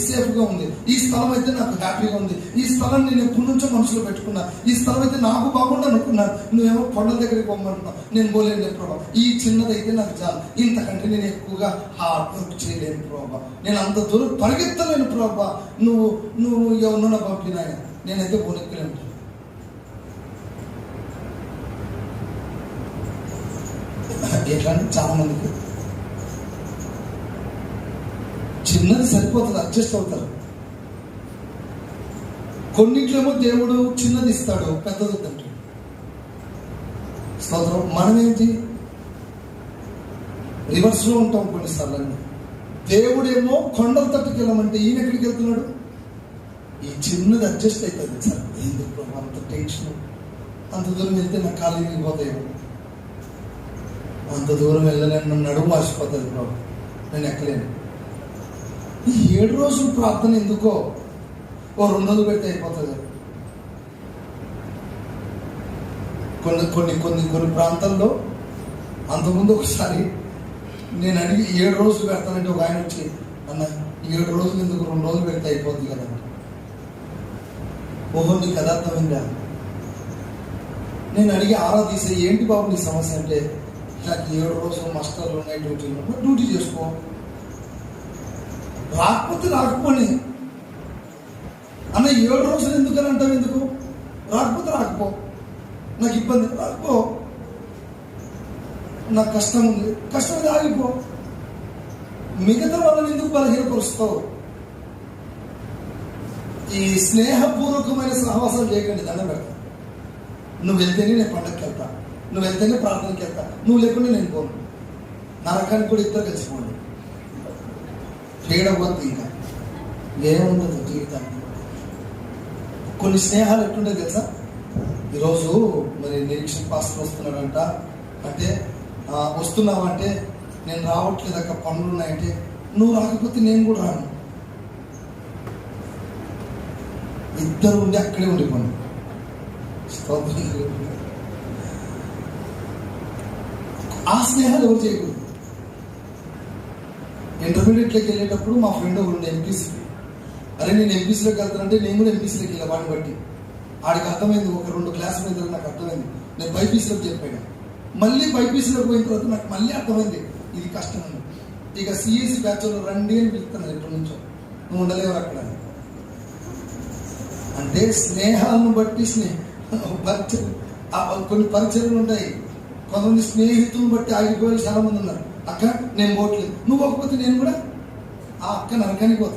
సేఫ్గా ఉంది, ఈ స్థలం అయితే నాకు హ్యాపీగా ఉంది, ఈ స్థలం నేను ఎప్పటి నుంచో మనసులో పెట్టుకున్నా, ఈ స్థలం అయితే నాకు బాగుండు అనుకున్నాను. నువ్వేమో కొండల దగ్గరికి పోమంటున్నావు, నేను పోలేను ప్రభా. ఈ చిన్నదైతే నాకు చాలు, ఇంతకంటే నేను ఎక్కువగా హార్డ్ వర్క్ చేయలేను ప్రభా, నేను అంత దూరం పరిగెత్తలేను ప్రభా. నువ్వు ఎవరినో పంపినాయ, నేనైతే పోనెక్కలేను. ఎట్లా అంటే చాలా మందికి చిన్నది సరిపోతుంది, అడ్జస్ట్ అవుతారు. కొన్నిట్లేమో దేవుడు చిన్నది ఇస్తాడు, పెద్దది అంటాడు. స్తోత్రం. మనమేంటి రివర్స్లో ఉంటాం కొన్నిసార్లు. దేవుడేమో కొండల తట్టుకు వెళ్ళమంటే ఈయన ఎక్కడికి వెళ్తున్నాడు? ఈ చిన్నది అడ్జస్ట్ అవుతుంది. సార్ ఎందుకు అంత టెన్షన్, అంత దూరం వెళ్తే నాకు కాలు ఇరిగిపోతాయి, అంత దూరం వెళ్ళలేను, నన్ను నడుము మార్చిపోతుంది ప్రభు, నేను ఎక్కలేను. ఈ 7 రోజులు ప్రార్థన ఎందుకో ఓ 2 రోజులు పెడితే అయిపోతుంది. కొన్ని ప్రాంతాల్లో అంతకుముందు ఒకసారి నేను అడిగి 7 రోజులు పెడతానంటే ఒక ఆయన వచ్చి, అన్న 7 రోజులు ఎందుకు, 2 రోజులు పెడితే అయిపోద్ది కదా. ఓహో నీకు కదా అర్థమైందా? నేను అడిగి ఆరా తీసే, ఏంటి బాబు నీ సమస్య అంటే, నాకు 7 రోజులు మాస్టర్లు ఉన్నాయి, డ్యూటీలు, డ్యూటీ చేసుకో, రాకపోతే రాకపోని అన్న. 7 రోజులు ఎందుకని అంటావు? ఎందుకు రాకపోతే రాకపో, నాకు ఇబ్బంది, రాకపో, నాకు కష్టం ఉంది, కష్టం ఉంది, ఆగిపో. మిగతా వాళ్ళని ఎందుకు బలహీనపరుస్తావు? ఈ స్నేహపూర్వకమైన సహవాసాలు చేయకండి, దండం పెడతా. నువ్వు వెళ్తేనే నేను పండగకి వెళ్తా, నువ్వు వెళ్తేనే ప్రార్థనకి వెళ్తా, నువ్వు లేకుండా నేను పోను. నరకానికి కూడా ఇద్దరు కలిసిపోండి, చేయకపోతే ఇంకా ఏముండదు జీవితానికి. కొన్ని స్నేహాలు ఎట్లుంటే తెలుసా? ఈరోజు మరి నిరీక్షణ పాస్టర్ వస్తున్నాడంట అంటే, వస్తున్నావంటే నేను రావట్లేదు అక్క, పనులు ఉన్నాయంటే, నువ్వు రాకపోతే నేను కూడా రాను. ఇద్దరు ఉండి అక్కడే ఉండిపోండి. ఆ స్నేహాలు ఎవరు చేయకూడదు. ఇంటర్మీడియట్లోకి వెళ్ళేటప్పుడు మా ఫ్రెండ్ ఒకడు ఎంపీసీ, అరే నేను ఎంపీసీలోకి వెళ్తానంటే నేను కూడా ఎంపీసీలోకి వెళ్ళా. వాడిని బట్టి ఆడికి అర్థమైంది, ఒక 2 క్లాసులు మీద నాకు అర్థమైంది. నేను బైపీసీలోకి చెప్పాను, మళ్ళీ బైపీసీలోకి పోయిన తర్వాత నాకు మళ్ళీ అర్థమైంది ఇది కష్టం అని. ఇక సిఎస్సి బ్యాచ్లో రండి అని పిలుస్తాను ఎప్పటి నుంచో, నువ్వు ఉండలేవు అక్కడ. అంటే స్నేహాలను బట్టి కొన్ని పరిచయాలు ఉంటాయి. కొంతమంది స్నేహితులను బట్టి ఆగిపోయి చాలా మంది ఉన్నారు. అక్క నేను పోవట్లేదు, నువ్వు పోకపోతే నేను కూడా ఆ అక్క నరకానికి పోతాను.